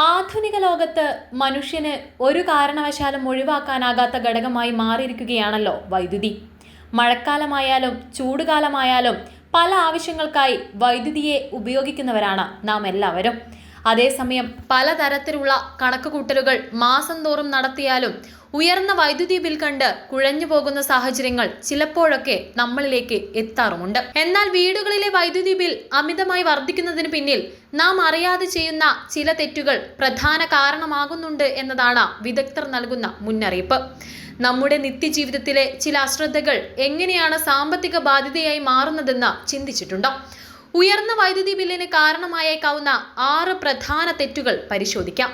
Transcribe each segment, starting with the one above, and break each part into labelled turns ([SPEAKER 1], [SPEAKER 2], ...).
[SPEAKER 1] ആധുനിക ലോകത്ത് മനുഷ്യന് ഒരു കാരണവശാലും ഒഴിവാക്കാനാകാത്ത ഘടകമായി മാറിയിരിക്കുകയാണല്ലോ വൈദ്യുതി. മഴക്കാലമായാലും ചൂടുകാലമായാലും പല ആവശ്യങ്ങൾക്കായി വൈദ്യുതിയെ ഉപയോഗിക്കുന്നവരാണ് നാം എല്ലാവരും. അതേസമയം പലതരത്തിലുള്ള കണക്കുകൂട്ടലുകൾ മാസം തോറും നടത്തിയാലും ഉയർന്ന വൈദ്യുതി ബിൽ കണ്ട് കുഴഞ്ഞു പോകുന്ന സാഹചര്യങ്ങൾ ചിലപ്പോഴൊക്കെ നമ്മളിലേക്ക് എത്താറുമുണ്ട്. എന്നാൽ വീടുകളിലെ വൈദ്യുതി ബിൽ അമിതമായി വർദ്ധിക്കുന്നതിന് പിന്നിൽ നാം അറിയാതെ ചെയ്യുന്ന ചില തെറ്റുകൾ പ്രധാന കാരണമാകുന്നുണ്ട് എന്നതാണ് വിദഗ്ധർ നൽകുന്ന മുന്നറിയിപ്പ്. നമ്മുടെ നിത്യജീവിതത്തിലെ ചില അശ്രദ്ധകൾ എങ്ങനെയാണ് സാമ്പത്തിക ബാധ്യതയായി മാറുന്നതെന്ന് ചിന്തിച്ചിട്ടുണ്ടോ? ഉയർന്ന വൈദ്യുതി ബില്ലിന് കാരണമായേക്കാവുന്ന 6 പ്രധാന തെറ്റുകൾ പരിശോധിക്കാം.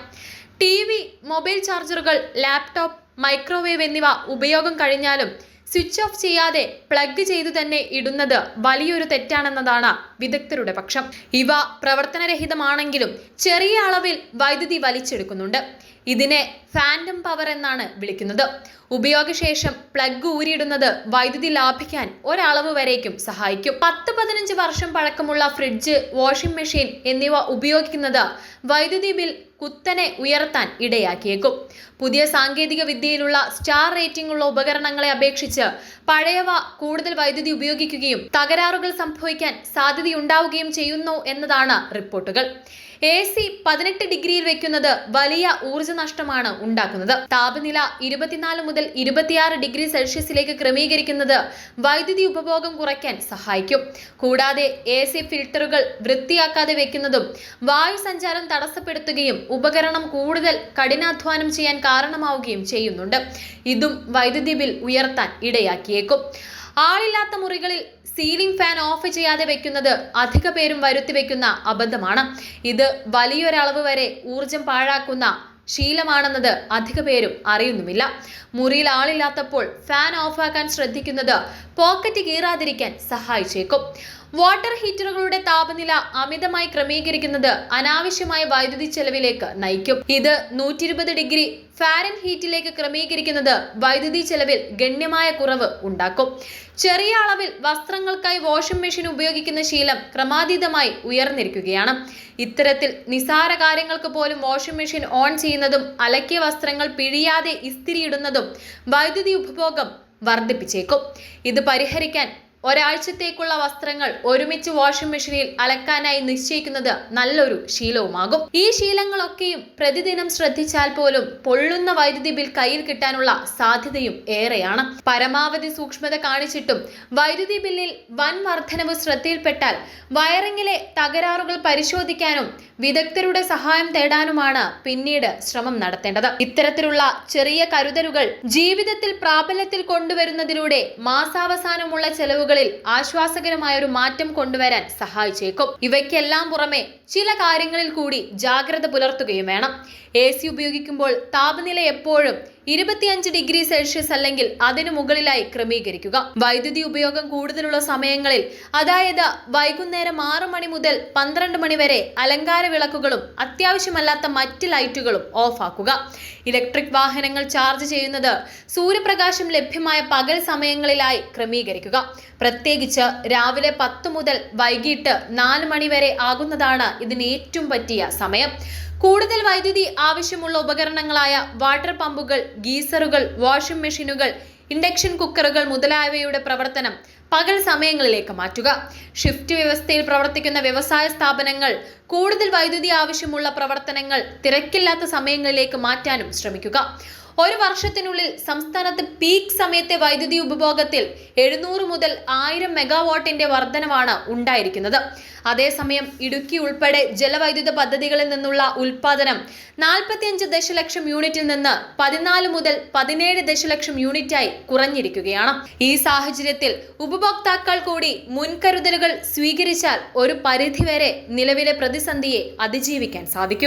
[SPEAKER 1] TV, മൊബൈൽ ചാർജറുകൾ, ലാപ്ടോപ്പ്, മൈക്രോവേവ് എന്നിവ ഉപയോഗം കഴിഞ്ഞാലും സ്വിച്ച് ഓഫ് ചെയ്യാതെ പ്ലഗ് ചെയ്തു തന്നെ ഇടുന്നത് വലിയൊരു തെറ്റാണെന്നതാണ് വിദഗ്ധരുടെ പക്ഷം. ഇവ പ്രവർത്തനരഹിതമാണെങ്കിലും ചെറിയ അളവിൽ വൈദ്യുതി വലിച്ചെടുക്കുന്നുണ്ട്. ഇതിനെ ഫാൻറ്റം പവർ എന്നാണ് വിളിക്കുന്നത്. ഉപയോഗശേഷം പ്ലഗ് ഊരിയിടുന്നത് വൈദ്യുതി ലാഭിക്കാൻ ഒരളവ് വരേക്കും സഹായിക്കും. 10-15 വർഷം പഴക്കമുള്ള ഫ്രിഡ്ജ്, വാഷിംഗ് മെഷീൻ എന്നിവ ഉപയോഗിക്കുന്നത് വൈദ്യുതി ബിൽ കുത്തനെ ഉയർത്താൻ ഇടയാക്കിയേക്കും. പുതിയ സാങ്കേതിക വിദ്യയിലുള്ള സ്റ്റാർ റേറ്റിംഗ് ഉള്ള ഉപകരണങ്ങളെ അപേക്ഷിച്ച് പഴയവ കൂടുതൽ വൈദ്യുതി ഉപയോഗിക്കുകയും തകരാറുകൾ സംഭവിക്കാൻ സാധ്യതയുണ്ടാവുകയും ചെയ്യുന്നു എന്നതാണ് റിപ്പോർട്ടുകൾ. AC 18 ഡിഗ്രിയിൽ വെക്കുന്നത് വലിയ ഊർജ്ജ നഷ്ടമാണ് ഉണ്ടാക്കുന്നത്. താപനില 24 മുതൽ 26 ഡിഗ്രി സെൽഷ്യസിലേക്ക് ക്രമീകരിക്കുന്നത് വൈദ്യുതി ഉപഭോഗം കുറയ്ക്കാൻ സഹായിക്കും. കൂടാതെ AC ഫിൽട്ടറുകൾ വൃത്തിയാക്കാതെ വെക്കുന്നതും വായു സഞ്ചാരം തടസ്സപ്പെടുത്തുകയും ഉപകരണം കൂടുതൽ കഠിനാധ്വാനം ചെയ്യാൻ കാരണമാവുകയും ചെയ്യുന്നുണ്ട്. ഇതും വൈദ്യുതി ബിൽ ഉയർത്താൻ ഇടയാക്കിയേക്കും. ആളില്ലാത്ത മുറികളിൽ സീലിംഗ് ഫാൻ ഓഫ് ചെയ്യാതെ വെക്കുന്നത് അധിക പേരും വരുത്തി വെക്കുന്ന അബദ്ധമാണ്. ഇത് വലിയൊരളവ് വരെ ഊർജം പാഴാക്കുന്ന ശീലമാണെന്നത് അധിക പേരും അറിയുന്നുമില്ല. മുറിയിൽ ആളില്ലാത്തപ്പോൾ ഫാൻ ഓഫാക്കാൻ ശ്രദ്ധിക്കുന്നത് പോക്കറ്റ് കീറാതിരിക്കാൻ സഹായിച്ചേക്കും. വാട്ടർ ഹീറ്ററുകളുടെ താപനില അമിതമായി ക്രമീകരിക്കുന്നത് അനാവശ്യമായ വൈദ്യുതി ചെലവിലേക്ക് നയിക്കും. ഇത് 120 ഡിഗ്രി ഫാരൻഹീറ്റിലേക്ക് ക്രമീകരിക്കുന്നത് വൈദ്യുതി ചെലവിൽ ഗണ്യമായ കുറവ് ഉണ്ടാക്കും. ചെറിയ അളവിൽ വസ്ത്രങ്ങൾക്കായി വാഷിംഗ് മെഷീൻ ഉപയോഗിക്കുന്ന ശീലം ക്രമാതീതമായി ഉയർന്നിരിക്കുകയാണ്. ഇത്തരത്തിൽ നിസാര കാര്യങ്ങൾക്ക് പോലും വാഷിംഗ് മെഷീൻ ഓൺ ചെയ്യുന്നതും അലക്കിയ വസ്ത്രങ്ങൾ പിഴിയാതെ ഇസ്തിരിയിടുന്നതും വൈദ്യുതി ഉപഭോഗം വർദ്ധിപ്പിച്ചേക്കും. ഇത് പരിഹരിക്കാൻ ഒരാഴ്ചത്തേക്കുള്ള വസ്ത്രങ്ങൾ ഒരുമിച്ച് വാഷിംഗ് മെഷീനിൽ അലക്കാനായി നിശ്ചയിക്കുന്നത് നല്ലൊരു ശീലവുമാകും. ഈ ശീലങ്ങളൊക്കെയും പ്രതിദിനം ശ്രദ്ധിച്ചാൽ പോലും പൊള്ളുന്ന വൈദ്യുതി ബിൽ കയ്യിൽ കിട്ടാനുള്ള സാധ്യതയും ഏറെയാണ്. പരമാവധി സൂക്ഷ്മത കാണിച്ചിട്ടും വൈദ്യുതി ബില്ലിൽ വൻ വർധനവ് ശ്രദ്ധയിൽപ്പെട്ടാൽ വയറിങ്ങിലെ തകരാറുകൾ പരിശോധിക്കാനും വിദഗ്ധരുടെ സഹായം തേടാനുമാണ് പിന്നീട് ശ്രമം നടത്തേണ്ടത്. ഇത്തരത്തിലുള്ള ചെറിയ കരുതലുകൾ ജീവിതത്തിൽ പ്രാബല്യത്തിൽ കൊണ്ടുവരുന്നതിലൂടെ മാസാവസാനമുള്ള ചെലവുകൾ ആശ്വാസകരമായ ഒരു മാറ്റം കൊണ്ടുവരാൻ സഹായിച്ചേക്കും. ഇവയ്ക്കെല്ലാം പുറമെ ചില കാര്യങ്ങളിൽ കൂടി ജാഗ്രത പുലർത്തുകയും വേണം. AC ഉപയോഗിക്കുമ്പോൾ താപനില എപ്പോഴും 25 ഡിഗ്രി സെൽഷ്യസ് അല്ലെങ്കിൽ അതിനു മുകളിലായി ക്രമീകരിക്കുക. വൈദ്യുതി ഉപയോഗം കൂടുതലുള്ള സമയങ്ങളിൽ, അതായത് വൈകുന്നേരം 6 മണി മുതൽ 12 മണി വരെ അലങ്കാര വിളക്കുകളും അത്യാവശ്യമല്ലാത്ത മറ്റ് ലൈറ്റുകളും ഓഫാക്കുക. ഇലക്ട്രിക് വാഹനങ്ങൾ ചാർജ് ചെയ്യുന്നത് സൂര്യപ്രകാശം ലഭ്യമായ പകൽ സമയങ്ങളിലായി ക്രമീകരിക്കുക. പ്രത്യേകിച്ച് രാവിലെ 10 മുതൽ വൈകിട്ട് 4 മണി വരെ ആകുന്നതാണ് ഇതിന് ഏറ്റവും പറ്റിയ സമയം. കൂടുതൽ വൈദ്യുതി ആവശ്യമുള്ള ഉപകരണങ്ങളായ വാട്ടർ പമ്പുകൾ, ഗീസറുകൾ, വാഷിംഗ് മെഷീനുകൾ, ഇൻഡക്ഷൻ കുക്കറുകൾ മുതലായവയുടെ പ്രവർത്തനം പകൽ സമയങ്ങളിലേക്ക് മാറ്റുക. ഷിഫ്റ്റ് വ്യവസ്ഥയിൽ പ്രവർത്തിക്കുന്ന വ്യവസായ സ്ഥാപനങ്ങൾ കൂടുതൽ വൈദ്യുതി ആവശ്യമുള്ള പ്രവർത്തനങ്ങൾ തിരക്കില്ലാത്ത സമയങ്ങളിലേക്ക് മാറ്റാനും ശ്രമിക്കുക. ഒരു വർഷത്തിനുള്ളിൽ സംസ്ഥാനത്ത് പീക്ക് സമയത്തെ വൈദ്യുതി ഉപഭോഗത്തിൽ 700 മുതൽ 1000 മെഗാവാട്ടിന്റെ വർധനവാണ് ഉണ്ടായിരിക്കുന്നത്. അതേസമയം ഇടുക്കി ഉൾപ്പെടെ ജലവൈദ്യുത പദ്ധതികളിൽ നിന്നുള്ള ഉൽപാദനം 45 ദശലക്ഷം യൂണിറ്റിൽ നിന്ന് 14 മുതൽ 17 ദശലക്ഷം യൂണിറ്റായി കുറഞ്ഞിരിക്കുകയാണ്. ഈ സാഹചര്യത്തിൽ ഉപഭോക്താക്കൾ കൂടി മുൻകരുതലുകൾ സ്വീകരിച്ചാൽ ഒരു പരിധിവരെ നിലവിലെ പ്രതിസന്ധിയെ അതിജീവിക്കാൻ സാധിക്കും.